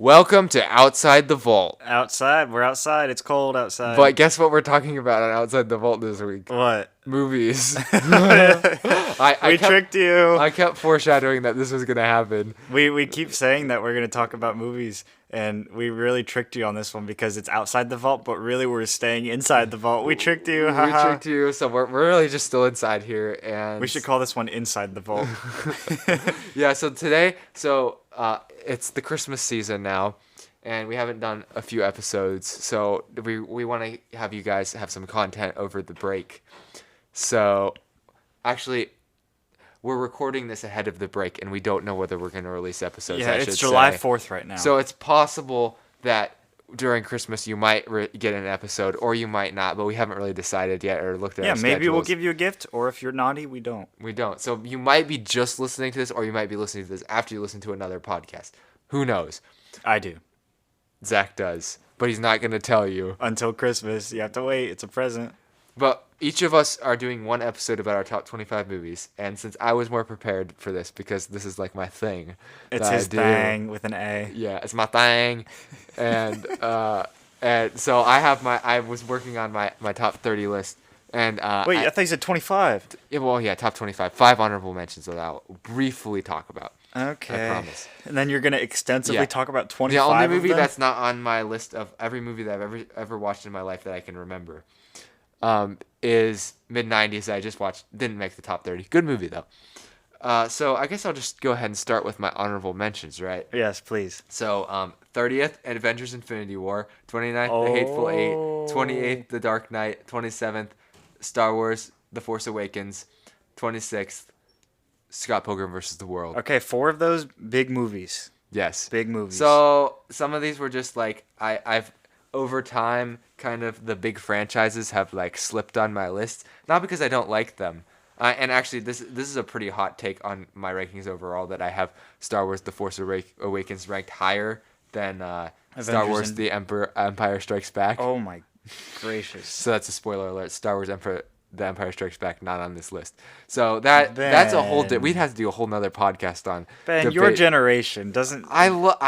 Welcome to Outside the Vault. Outside. We're outside. It's cold outside. But guess what we're talking about on Outside the Vault this week? What? Movies. We tricked you. I kept foreshadowing that this was going to happen. We keep saying that we're going to talk about movies, and we really tricked you on this one because it's outside the vault, but really we're staying inside the vault. We tricked you. We tricked you, so we're really just still inside here. And We should call this one Inside the Vault. Yeah, so today, it's the Christmas season now, and we haven't done a few episodes, so we want to have you guys have some content over the break. So, actually, we're recording this ahead of the break, and we don't know whether we're going to release episodes. Yeah, I it's should July say. 4th right now. So it's possible that during Christmas you might get an episode, or you might not, but we haven't really decided yet or looked at our maybe we'll schedules. give you a gift, or if you're naughty, we don't. We don't. So you might be just listening to this, or you might be listening to this after you listen to another podcast. Who knows? I do. Zach does, but he's not going to tell you. Until Christmas. You have to wait. It's a present. But each of us are doing one episode about our top 25 movies, and since I was more prepared for this, because this is like my thing. It's that his I do. thing with an A. Yeah, it's my thing. And and so I was working on my top 30 list. And Wait, I thought you said 25. Top 25. 5 honorable mentions that I'll briefly talk about. Okay. I promise. And then you're going to extensively talk about 25 The only movie of them? that's not on my list of every movie that I've ever watched in my life that I can remember is mid-90s that I just watched. Didn't make the top 30. Good movie, though. So I guess I'll just go ahead and start with my honorable mentions, right? Yes, please. So 30th, Avengers Infinity War. 29th, The Hateful Eight. 28th, The Dark Knight. 27th, Star Wars, The Force Awakens. 26th, Scott Pilgrim vs. the World. Okay, 4 of those big movies. Yes. Big movies. So some of these were just like I've over time kind of the big franchises have like slipped on my list, not because I don't like them. And actually this is a pretty hot take on my rankings overall that I have Star Wars The Force Awakens ranked higher than Star Wars The Empire Strikes Back. Oh my gracious. So that's a spoiler alert. Star Wars The Empire Strikes Back not on this list. So that's a whole we'd have to do a whole nother podcast on. Ben, your generation doesn't I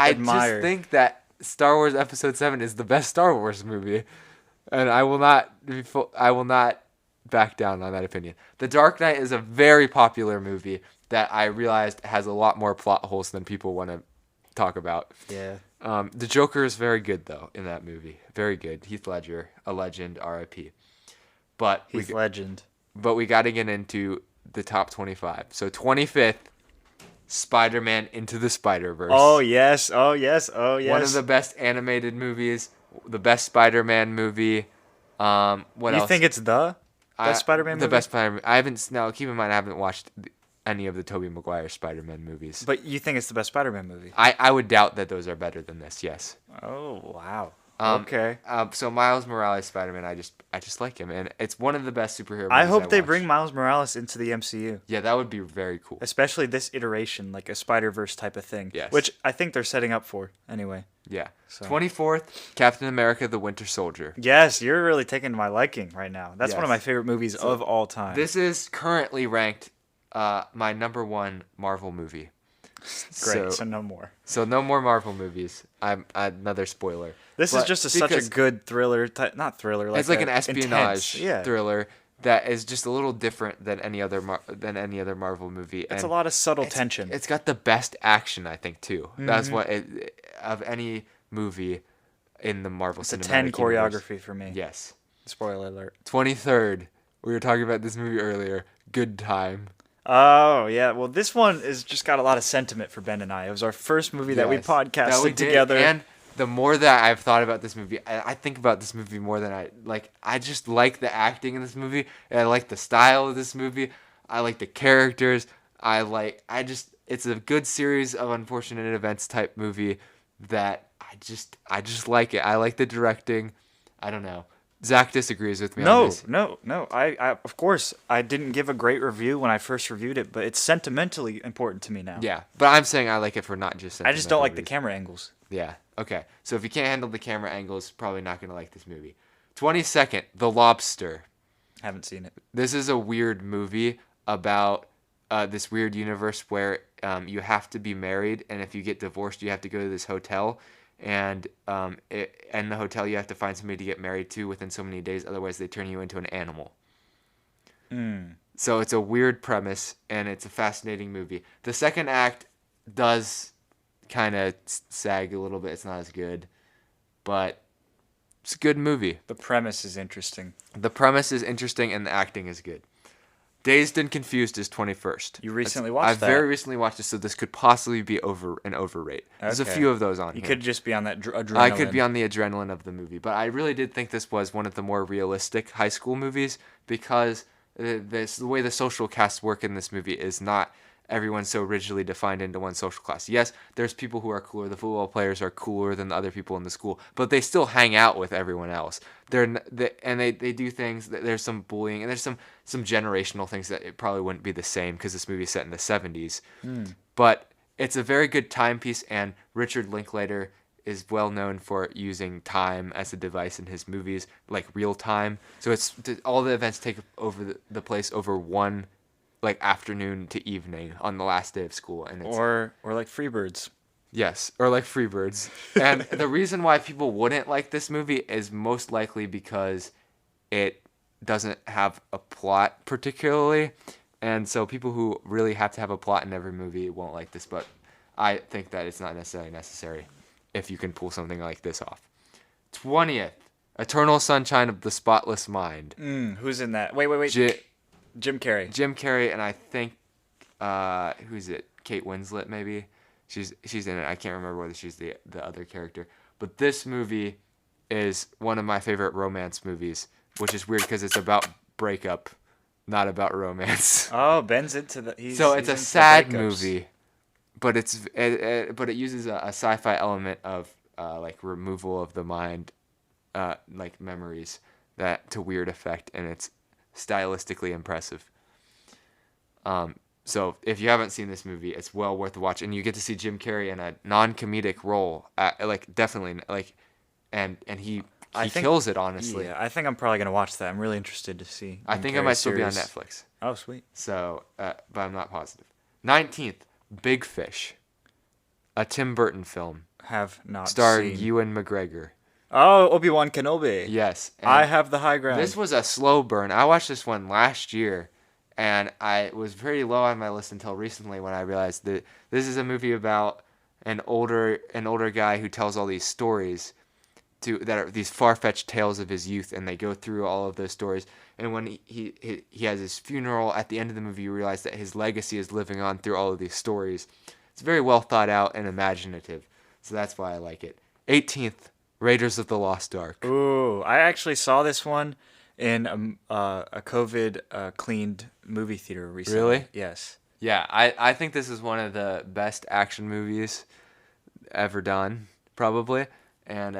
admire. just think that Star Wars Episode 7 is the best Star Wars movie, and I will not back down on that opinion. The Dark Knight is a very popular movie that I realized has a lot more plot holes than people want to talk about. Yeah. The Joker is very good though in that movie. Very good. Heath Ledger, a legend, R.I.P. But He's legend. But we got to get into the top 25. So 25th, Spider-Man Into the Spider-Verse. Oh yes. Oh yes. Oh yes. One of the best animated movies, the best Spider-Man movie. What else? You think it's the best Spider-Man movie? The best Spider-Man. I haven't. Now, keep in mind, I haven't watched any of the Tobey Maguire Spider-Man movies. But you think it's the best Spider-Man movie? I would doubt that those are better than this. Yes. Oh wow. Okay. So Miles Morales Spider-Man, I just like him, and it's one of the best superhero movies I hope they watch. bring Miles Morales into the MCU. Yeah, that would be very cool. Especially this iteration, like a Spider-Verse type of thing. Yes. Which I think they're setting up for, anyway. Yeah. So. 24th, Captain America: The Winter Soldier. Yes, you're really taking my liking right now. That's one of Yes. my favorite movies of all time. This is currently ranked my number 1 Marvel movie. Great, so no more. So no more Marvel movies. I'm another spoiler. This is just such a because good thriller, not thriller. it's like an espionage intense, thriller that is just a little different than any other Marvel movie. It's and a lot of subtle tension. It's got the best action, I think, too. Mm-hmm. That's what of any movie in the Marvel It's a cinematic 10 choreography universe. for me. Yes. Spoiler alert. 23rd. We were talking about this movie earlier. Good Time. Oh, yeah. Well, this one is just got a lot of sentiment for Ben and I. It was our first movie that we Yes, podcasted that we did. together. And the more that I've thought about this movie, I think about this movie more than I like. I just like the acting in this movie. And I like the style of this movie. I like the characters. It's a good series of unfortunate events type movie that I just like it. I like the directing. I don't know. Zach disagrees with me on this. No. I of course, I didn't give a great review when I first reviewed it, but it's sentimentally important to me now. Yeah, but I'm saying I like it for not just I just don't like the reasons. camera angles. Yeah, okay. So if you can't handle the camera angles, probably not going to like this movie. 22nd, The Lobster. Haven't seen it. This is a weird movie about this weird universe where you have to be married, and if you get divorced, you have to go to this hotel. and in the hotel you have to find somebody to get married to within so many days, otherwise they turn you into an animal. So it's a weird premise, and it's a fascinating movie. The second act does kind of sag a little bit. It's not as good, but it's a good movie. The premise is interesting. The premise is interesting, and the acting is good. Dazed and Confused is 21st. You recently watched that? I very recently watched it, so this could possibly be an overrate. There's a Okay. few of those on You here. could just be on that adrenaline. I could be on the adrenaline of the movie, but I really did think this was one of the more realistic high school movies because the way the social casts work in this movie is not everyone so rigidly defined into one social class. Yes, there's people who are cooler. The football players are cooler than the other people in the school, but they still hang out with everyone else. They do things. There's some bullying and there's some generational things that it probably wouldn't be the same because this movie is set in the 70s. But it's a very good timepiece, and Richard Linklater is well known for using time as a device in his movies, like real time. So all the events take over the place over one like afternoon to evening on the last day of school, and it's or like Freebirds. yes, or like Freebirds. And the reason why people wouldn't like this movie is most likely because it doesn't have a plot particularly, and so people who really have to have a plot in every movie won't like this. But I think that it's not necessarily necessary if you can pull something like this off. 20th, Eternal Sunshine of the Spotless Mind. Who's in that? Wait. Jim Carrey. Jim Carrey, and I think who's it? Kate Winslet, maybe. She's in it. I can't remember whether she's the other character. But this movie is one of my favorite romance movies, which is weird because it's about breakup, not about romance. Oh, Ben's into the. So it's a sad movie, but it uses a sci-fi element of like removal of the mind, like memories, that to weird effect, and it's stylistically impressive. So if you haven't seen this movie, it's well worth the watch, and you get to see Jim Carrey in a non-comedic role, like definitely, like, and he kills it, honestly. Yeah, I think I'm probably gonna watch that. I'm really interested to see. I think it might still be on Netflix. Oh, sweet. So, but I'm not positive. 19th, Big Fish, a Tim Burton film Have not starring seen. Ewan McGregor. Oh, Obi-Wan Kenobi. Yes, and I have the high ground. this was a slow burn. I watched this one last year, and I was pretty low on my list until recently when I realized that this is a movie about an older guy who tells all these stories that are these far-fetched tales of his youth, and they go through all of those stories. And when he has his funeral at the end of the movie, you realize that his legacy is living on through all of these stories. It's very well thought out and imaginative, so that's why I like it. 18th, Raiders of the Lost Ark. Ooh, I actually saw this one in a COVID cleaned movie theater recently. Really? Yes. Yeah, I think this is one of the best action movies ever done, probably. And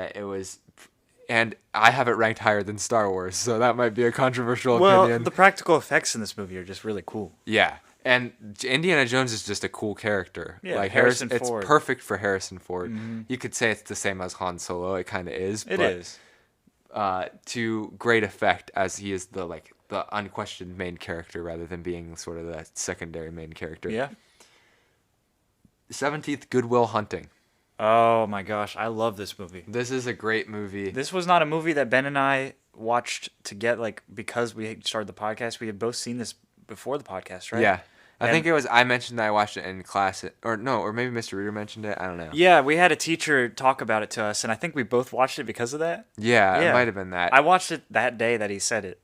and I have it ranked higher than Star Wars, so that might be a controversial opinion. Well, the practical effects in this movie are just really cool. Yeah, and Indiana Jones is just a cool character. Yeah, like Harrison it's Ford. perfect for Harrison Ford. You could say it's the same as Han Solo. It kind of is. It but, is. To great effect, as he is the unquestioned main character rather than being sort of the secondary main character. Yeah. 17th, Good Will Hunting. Oh my gosh, I love this movie. This is a great movie. This was not a movie that Ben and I watched to get because we started the podcast. We had both seen this before the podcast, right? Yeah. I And- think it was I mentioned that I watched it in class, or maybe Mr. Reader mentioned it. I don't know. Yeah, we had a teacher talk about it to us, and I think we both watched it because of that. Yeah, Yeah. it might have been that. I watched it that day that he said it.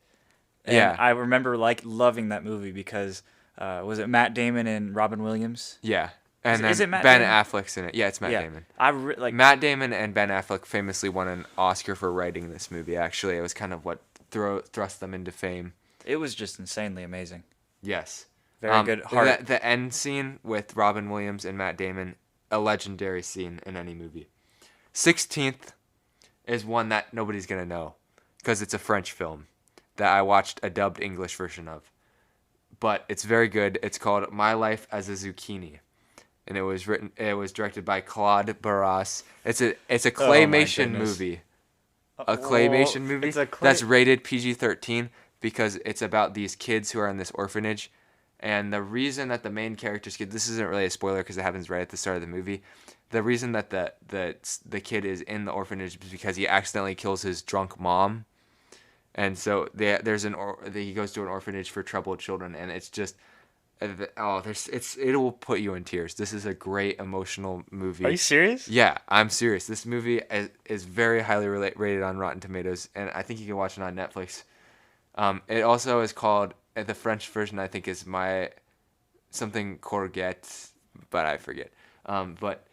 And Yeah. I remember loving that movie because was it Matt Damon and Robin Williams? Yeah. And then Is it Matt Ben Damon? Affleck's in it. Yeah, it's Matt yeah. Damon. Matt. Matt Damon and Ben Affleck famously won an Oscar for writing this movie. Actually, it was kind of what thrust them into fame. It was just insanely amazing. Yes. Very good heart. The end scene with Robin Williams and Matt Damon, a legendary scene in any movie. 16th is one that nobody's gonna know because it's a French film that I watched a dubbed English version of, but it's very good. It's called My Life as a Zucchini, and it was directed by Claude Barras. It's a claymation goodness. movie. A claymation Whoa, movie it's a that's rated PG-13 because it's about these kids who are in this orphanage, and the reason that the main character's kid, this isn't really a spoiler because it happens right at the start of the movie, the reason that the kid is in the orphanage is because he accidentally kills his drunk mom, and so he goes to an orphanage for troubled children, and it's just it will put you in tears. This is a great emotional movie. Are you serious? Yeah, I'm serious. This movie is very highly rated on Rotten Tomatoes, and I think you can watch it on Netflix. It also is called, the French version I think is My something Courgette, but I forget. But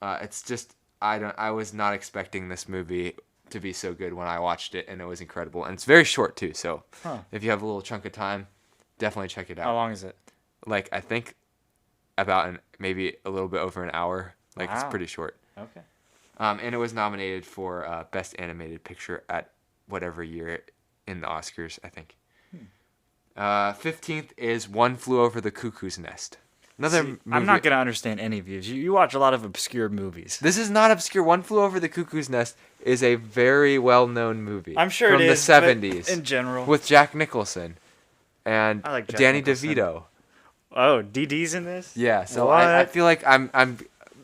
it's just I was not expecting this movie to be so good when I watched it, and it was incredible. And it's very short too, so if you have a little chunk of time, definitely check it out. How long is it? Like, I think about maybe a little bit over an hour. Like, It's Wow. pretty short. Okay. And it was nominated for Best Animated Picture at whatever year in the Oscars, I think. 15th is One Flew Over the Cuckoo's Nest. Another movie. I'm not gonna understand any of these. You watch a lot of obscure movies. This is not obscure. One Flew Over the Cuckoo's Nest is a very well-known movie. I'm sure from it is the 70s. in general. With Jack Nicholson and I like Jack Danny Nicholson. DeVito. Oh, DD's in this? Yeah, so What? I feel like I'm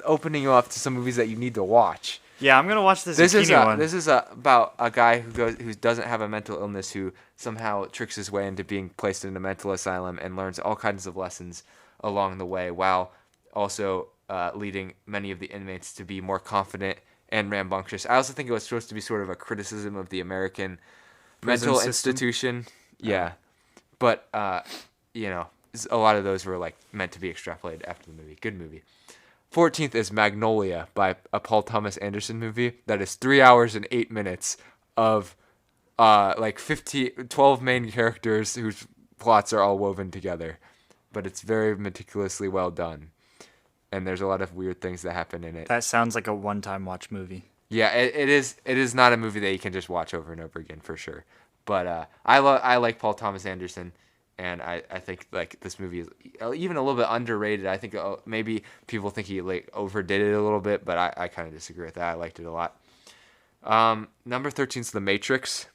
opening you up to some movies that you need to watch. Yeah, I'm gonna watch this. This is Zucchini one. about a guy who doesn't have a mental illness, who somehow tricks his way into being placed in a mental asylum and learns all kinds of lessons along the way, while also leading many of the inmates to be more confident and rambunctious. I also think it was supposed to be sort of a criticism of the American Prison mental system? institution. Yeah, but a lot of those were like meant to be extrapolated after the movie. Good movie. 14th is Magnolia, by a Paul Thomas Anderson movie that is 3 hours and 8 minutes of 12 main characters whose plots are all woven together. But it's very meticulously well done. And there's a lot of weird things that happen in it. That sounds like a one-time watch movie. Yeah, it is not a movie that you can just watch over and over again, for sure. But I like Paul Thomas Anderson. And I think like this movie is even a little bit underrated. I think maybe people think he like overdid it a little bit, but I kind of disagree with that. I liked it a lot. Number 13 is The Matrix.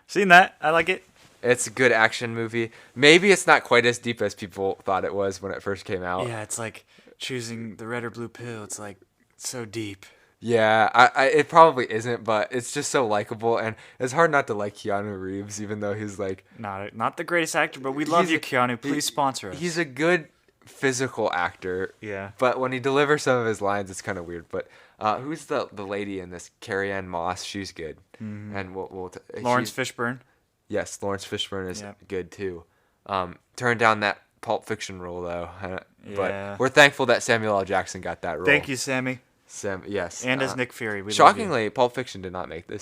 Seen that? I like it. It's a good action movie. Maybe it's not quite as deep as people thought it was when it first came out. Yeah, it's like choosing the red or blue pill. It's like so deep. Yeah, it probably isn't, but it's just so likable, and it's hard not to like Keanu Reeves, even though he's like Not the greatest actor, but we love you, Keanu. Please sponsor us. He's a good physical actor. Yeah. But when he delivers some of his lines, it's kind of weird. But who's the lady in this? Carrie Ann Moss. She's good. Mm-hmm. And Lawrence Fishburne. Yes, Lawrence Fishburne is Yep. good too. Turn down that Pulp Fiction role though. Yeah. But we're thankful that Samuel L. Jackson got that role. Thank you, Sammy. Yes. And as Nick Fury. We love you. Shockingly, Pulp Fiction did not make the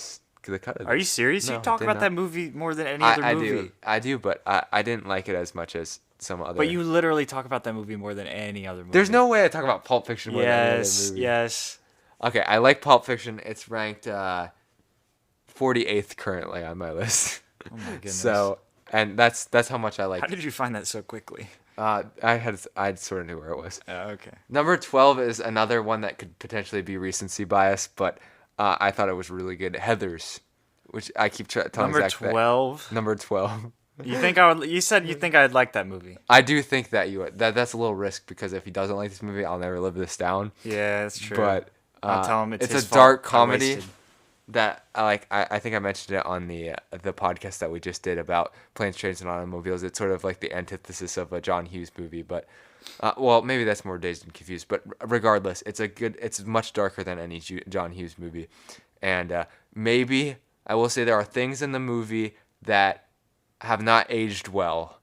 cut of Are you this. serious? No, You talk did about not. that movie more than any other movie. I do, but I didn't like it as much as some other. But you literally talk about that movie more than any other movie. There's no way I talk about Pulp Fiction more than any other Yes, movie. yes. Okay, I like Pulp Fiction. It's ranked 48th currently on my list. Oh my goodness. So, and that's how much I like. How did you find that so quickly? I sort of knew where it was. Oh, okay. Number 12 is another one that could potentially be recency bias, but I thought it was really good. Heathers, which I keep telling Number Zach that- 12. Number 12. You think I would? You said you think I'd like that movie. I do think that that's a little risk, because if he doesn't like this movie, I'll never live this down. Yeah, that's true. But I'll tell him it's his a fault. dark I comedy wasted. that I think I mentioned it on the podcast that we just did about planes, trains, and automobiles. It's sort of like the antithesis of a John Hughes movie, but well, maybe that's more Dazed and Confused. But regardless, it's much darker than any John Hughes movie, and maybe I will say there are things in the movie that have not aged well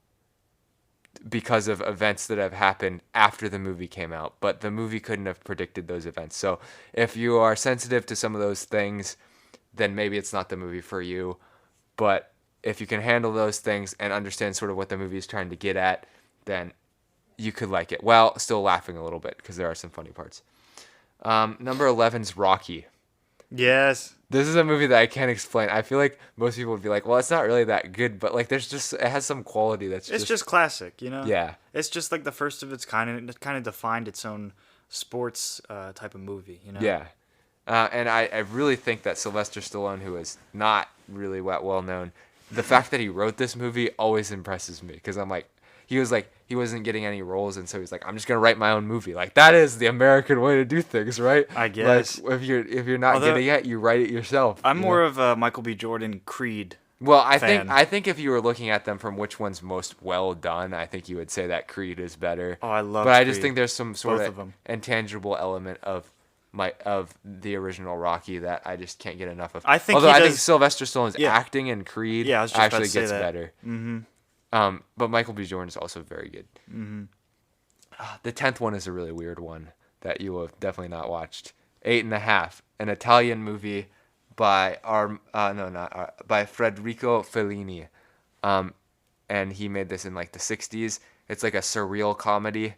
because of events that have happened after the movie came out, but the movie couldn't have predicted those events. So if you are sensitive to some of those things, then maybe it's not the movie for you. But if you can handle those things and understand sort of what the movie is trying to get at, then you could like it, while still laughing a little bit, because there are some funny parts. Number 11 is Rocky. Yes. This is a movie that I can't explain. I feel like most people would be like, well, it's not really that good, but like it has some quality that's It's just classic, you know? Yeah. It's just like the first of its kind, and it kind of defined its own sports type of movie, you know? Yeah. And I really think that Sylvester Stallone, who is not really well known, the fact that he wrote this movie always impresses me, because I'm like, he was like he wasn't getting any roles, and so he's like, I'm just gonna write my own movie. Like that is the American way to do things, right? I guess. Like if you're not getting it, you write it yourself. I'm you more know? of a Michael B. Jordan Creed. Well, fan. I think if you were looking at them from which one's most well done, I think you would say that Creed is better. Oh, I love But I just Creed. think there's some sort Both of of them. intangible element of the original Rocky that I just can't get enough of. I think Although he I think does- Sylvester Stallone's Yeah. acting in Creed Yeah, I was just about actually to say gets that. better. But Michael B. Jordan is also very good. The 10th one is a really weird one that you will have definitely not watched. 8.5, an Italian movie by by Federico Fellini, and he made this in like the 60s. It's like a surreal comedy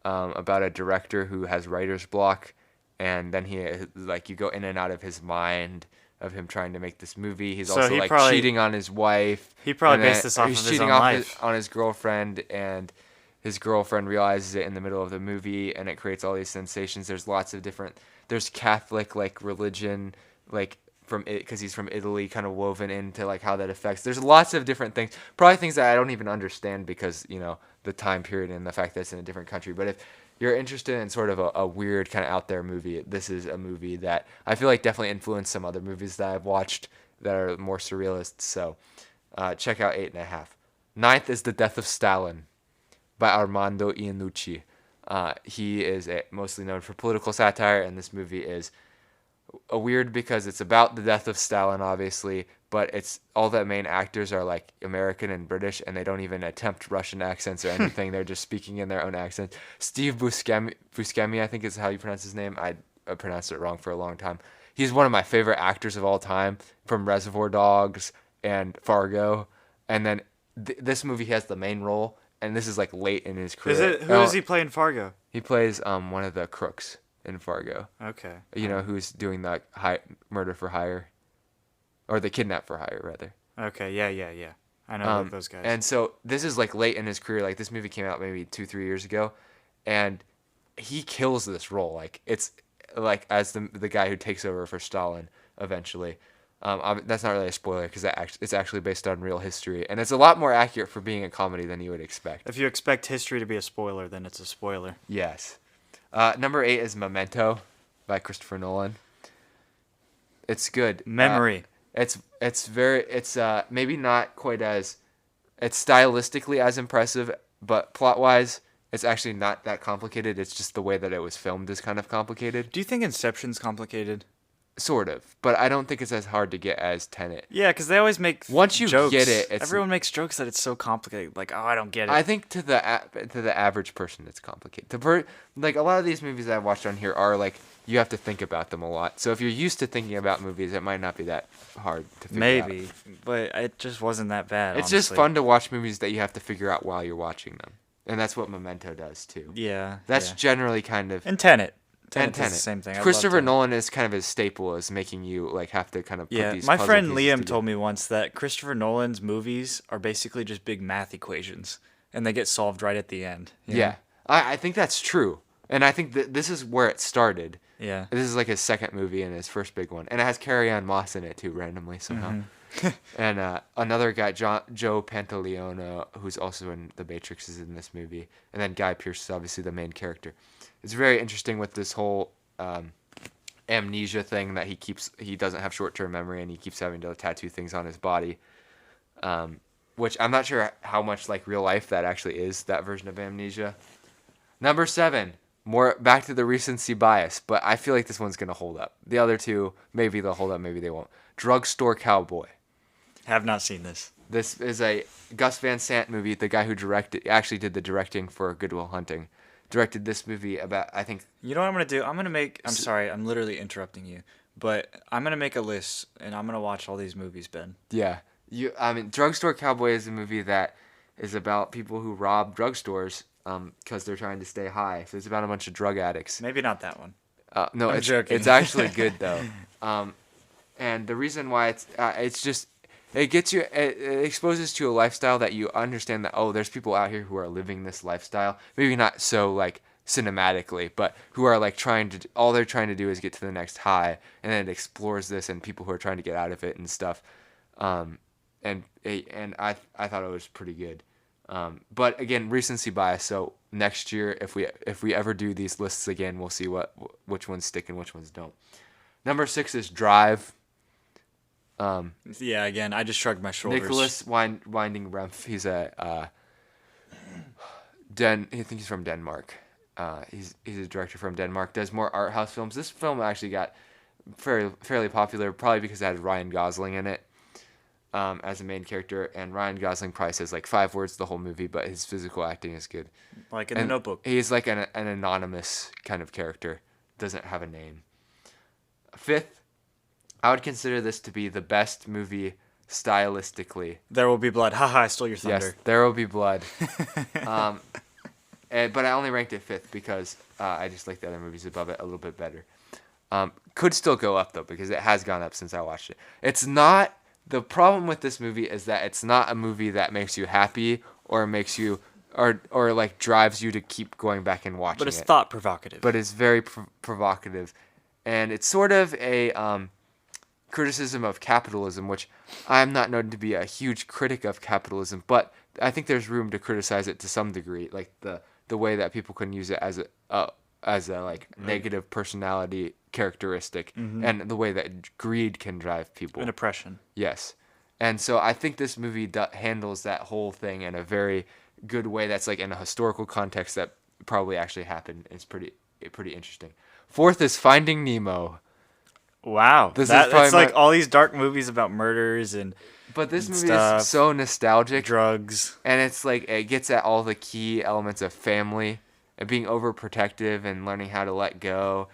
about a director who has writer's block, and then he like you go in and out of his mind of him trying to make this movie. He's So also he like probably- cheating on his wife. He probably and then based this off he's of his cheating own off life. on his girlfriend, and his girlfriend realizes it in the middle of the movie, and it creates all these sensations. There's lots of different. There's Catholic like religion, like from it because he's from Italy, kind of woven into like how that affects. There's lots of different things. Probably things that I don't even understand because the time period and the fact that it's in a different country. But if you're interested in sort of a weird kind of out there movie, this is a movie that I feel like definitely influenced some other movies that I've watched that are more surrealist. So check out 8.5. 9th is The Death of Stalin by Armando Iannucci. He is mostly known for political satire, and this movie is weird because it's about the death of Stalin, obviously, but it's all the main actors are like American and British, and they don't even attempt Russian accents or anything. They're just speaking in their own accent. Steve Buscemi, I think is how you pronounce his name. I pronounced it wrong for a long time. He's one of my favorite actors of all time from Reservoir Dogs and Fargo, and then this movie has the main role. And this is like late in his career. Who does he play in Fargo? He plays one of the crooks in Fargo. Okay. Who's doing the murder for hire, or the kidnap for hire rather. Okay. Yeah. I know those guys. And so this is like late in his career. Like this movie came out maybe 2-3 years ago, and he kills this role. Like it's like as the guy who takes over for Stalin eventually. That's not really a spoiler because it's actually based on real history, and it's a lot more accurate for being a comedy than you would expect. If you expect history to be a spoiler, then it's a spoiler. Yes. Number 8 is Memento by Christopher Nolan. It's good. Memory. It's maybe not quite as it's stylistically as impressive, but plot wise, it's actually not that complicated. It's just the way that it was filmed is kind of complicated. Do you think Inception's complicated? Sort of, but I don't think it's as hard to get as Tenet. Yeah, because they always make Once you jokes. get it, Everyone makes jokes that it's so complicated. Like, oh, I don't get it. I think to the average person, it's complicated. Like a lot of these movies that I've watched on here are like you have to think about them a lot. So if you're used to thinking about movies, it might not be that hard to figure out. Maybe, but it just wasn't that bad. It's just fun to watch movies that you have to figure out while you're watching them, and that's what Memento does too. Yeah. That's yeah. generally kind of And Tenet. and Does the same thing. I love Christopher Tenet. Nolan is kind of his staple, is making you like have to kind of put Yeah, these my puzzle friend pieces Liam together. told me once that Christopher Nolan's movies are basically just big math equations, and they get solved right at the end. you know? Yeah, I think that's true, and I think that this is where it started. Yeah. This is like his second movie and his first big one, and it has Carrie-Anne Moss in it too, randomly somehow. Mm-hmm. And another guy, Joe Pantoliano, who's also in The Matrix, is in this movie, and then Guy Pearce is obviously the main character. It's very interesting with this whole amnesia thing that he doesn't have short-term memory, and he keeps having to tattoo things on his body, which I'm not sure how much like real life that actually is, that version of amnesia. Number 7, more back to the recency bias, but I feel like this one's gonna hold up. The other two, maybe they'll hold up, maybe they won't. Drugstore Cowboy. Have not seen this. This is a Gus Van Sant movie. The guy who actually did the directing for Good Will Hunting, directed this movie about, I think. You know what I'm gonna do? I'm sorry, I'm literally interrupting you, but I'm gonna make a list and I'm gonna watch all these movies, Ben. Yeah, Drugstore Cowboy is a movie that is about people who rob drugstores because they're trying to stay high. So it's about a bunch of drug addicts. Maybe not that one. No, I'm joking. It's actually good though. And the reason why it's just it gets you it exposes to a lifestyle that you understand that there's people out here who are living this lifestyle. Maybe not so like cinematically, but who are like all they're trying to do is get to the next high, and then it explores this and people who are trying to get out of it and stuff. And I thought it was pretty good. But again, recency bias. So next year, if we ever do these lists again, we'll see which ones stick and which ones don't. Number 6 is Drive. Yeah, again, I just shrugged my shoulders. Nicholas Winding Refn. He's I think he's from Denmark. He's a director from Denmark. Does more art house films. This film actually got fairly popular, probably because it had Ryan Gosling in it as a main character, and Ryan Gosling probably says like 5 words the whole movie, but his physical acting is good. Like in The Notebook. He's like an anonymous kind of character, doesn't have a name. 5th, I would consider this to be the best movie stylistically. There Will Be Blood. Haha, I stole your thunder. Yes, There Will Be Blood. But I only ranked it 5th because I just like the other movies above it a little bit better. Could still go up though because it has gone up since I watched it. It's not. The problem with this movie is that it's not a movie that makes you happy or makes you or like drives you to keep going back and watching it. But it's thought provocative. But it's very provocative, and it's sort of a criticism of capitalism, which I'm not known to be a huge critic of capitalism, but I think there's room to criticize it to some degree, like the way that people can use it as a like negative personality characteristic, and the way that greed can drive people. An oppression. Yes. And so I think this movie handles that whole thing in a very good way that's like in a historical context that probably actually happened. It's pretty interesting. 4th is Finding Nemo. Wow. That's like all these dark movies about murders But this movie stuff, is so nostalgic. drugs. And it's like it gets at all the key elements of family and being overprotective and learning how to let go.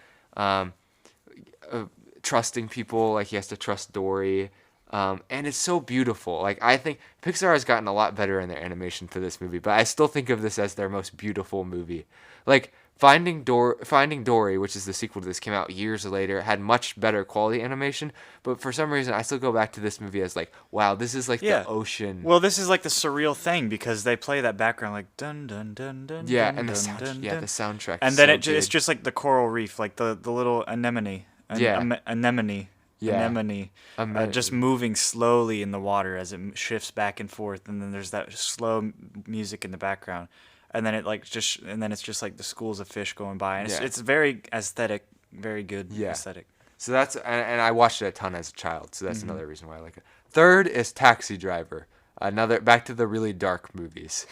Trusting people, like he has to trust Dory. And it's so beautiful. Like I think Pixar has gotten a lot better in their animation for this movie, but I still think of this as their most beautiful movie. Like Finding Dory, which is the sequel to this, came out years later, had much better quality animation, but for some reason I still go back to this movie as like, wow, this is like the ocean. Well, this is like the surreal thing because they play that background like dun dun dun dun. Yeah, dun, and dun, the soundtrack. And is then so it's good. just like the coral reef, like the little anemone. Anemone. Yeah. Anemone. Just moving slowly in the water as it shifts back and forth, and then there's that slow music in the background. And then it's just like the schools of fish going by, and it's very aesthetic, very good aesthetic. So that's and I watched it a ton as a child, so that's another reason why I like it. 3rd is Taxi Driver. Another back to the really dark movies.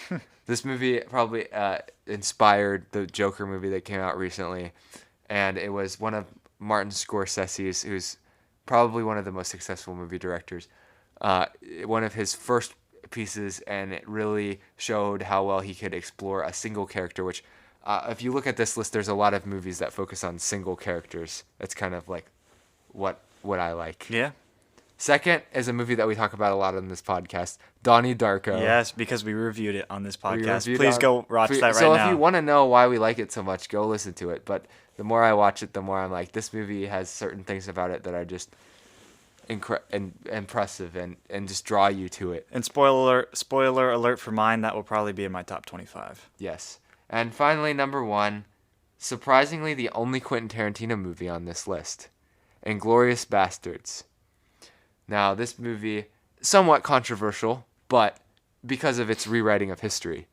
This movie probably inspired the Joker movie that came out recently, and it was one of Martin Scorsese's, who's probably one of the most successful movie directors. One of his first pieces, and it really showed how well he could explore a single character, which if you look at this list, there's a lot of movies that focus on single characters. That's kind of like what I like. Yeah. 2nd is a movie that we talk about a lot on this podcast, Donnie Darko. Yes, because we reviewed it on this podcast. Please go watch that right now. So if you want to know why we like it so much, go listen to it. But the more I watch it, the more I'm like, this movie has certain things about it that are just impressive and just draw you to it. And spoiler alert for mine, that will probably be in my top 25. Yes. And finally, number 1, surprisingly the only Quentin Tarantino movie on this list, Inglourious Basterds. Now, this movie, somewhat controversial, but because of its rewriting of history,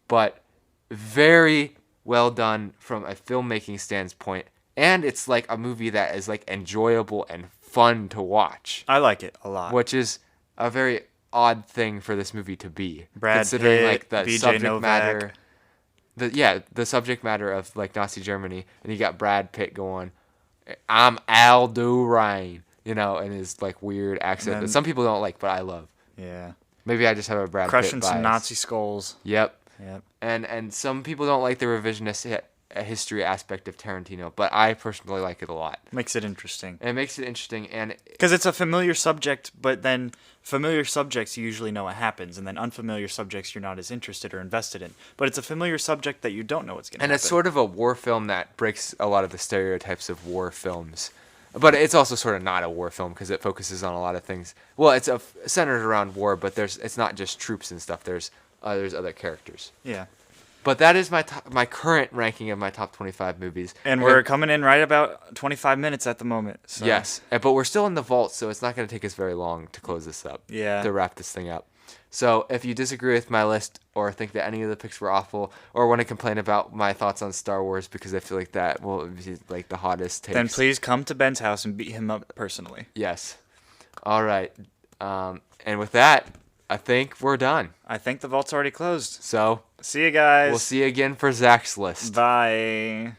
but very well done from a filmmaking standpoint, and it's like a movie that is like enjoyable and fun to watch. I like it a lot. Which is a very odd thing for this movie to be, Brad considering Pitt, like the BJ subject Novak. matter. The subject matter of like Nazi Germany, and you got Brad Pitt going, "I'm Aldo Rain," and his like weird accent that some people don't like, but I love. Yeah. Maybe I just have a Brad Crushing Pitt bias. some Nazi skulls. Yep. Yep. And some people don't like the revisionist history aspect of Tarantino, but I personally like it a lot. Makes it interesting. And it makes it interesting, and because it's a familiar subject, but then familiar subjects you usually know what happens, and then unfamiliar subjects you're not as interested or invested in. But it's a familiar subject that you don't know what's going to happen. And it's sort of a war film that breaks a lot of the stereotypes of war films. But it's also sort of not a war film because it focuses on a lot of things. Well, it's centered around war, but it's not just troops and stuff. There's other characters. Yeah. But that is my current ranking of my top 25 movies. And we're coming in right about 25 minutes at the moment. So. Yes, but we're still in the vault, so it's not going to take us very long to close this up. Yeah. To wrap this thing up. So if you disagree with my list or think that any of the picks were awful or want to complain about my thoughts on Star Wars because I feel like that will be like the hottest takes. Then please come to Ben's house and beat him up personally. Yes. All right. And with that, I think we're done. I think the vault's already closed. So see you guys. We'll see you again for Zach's list. Bye.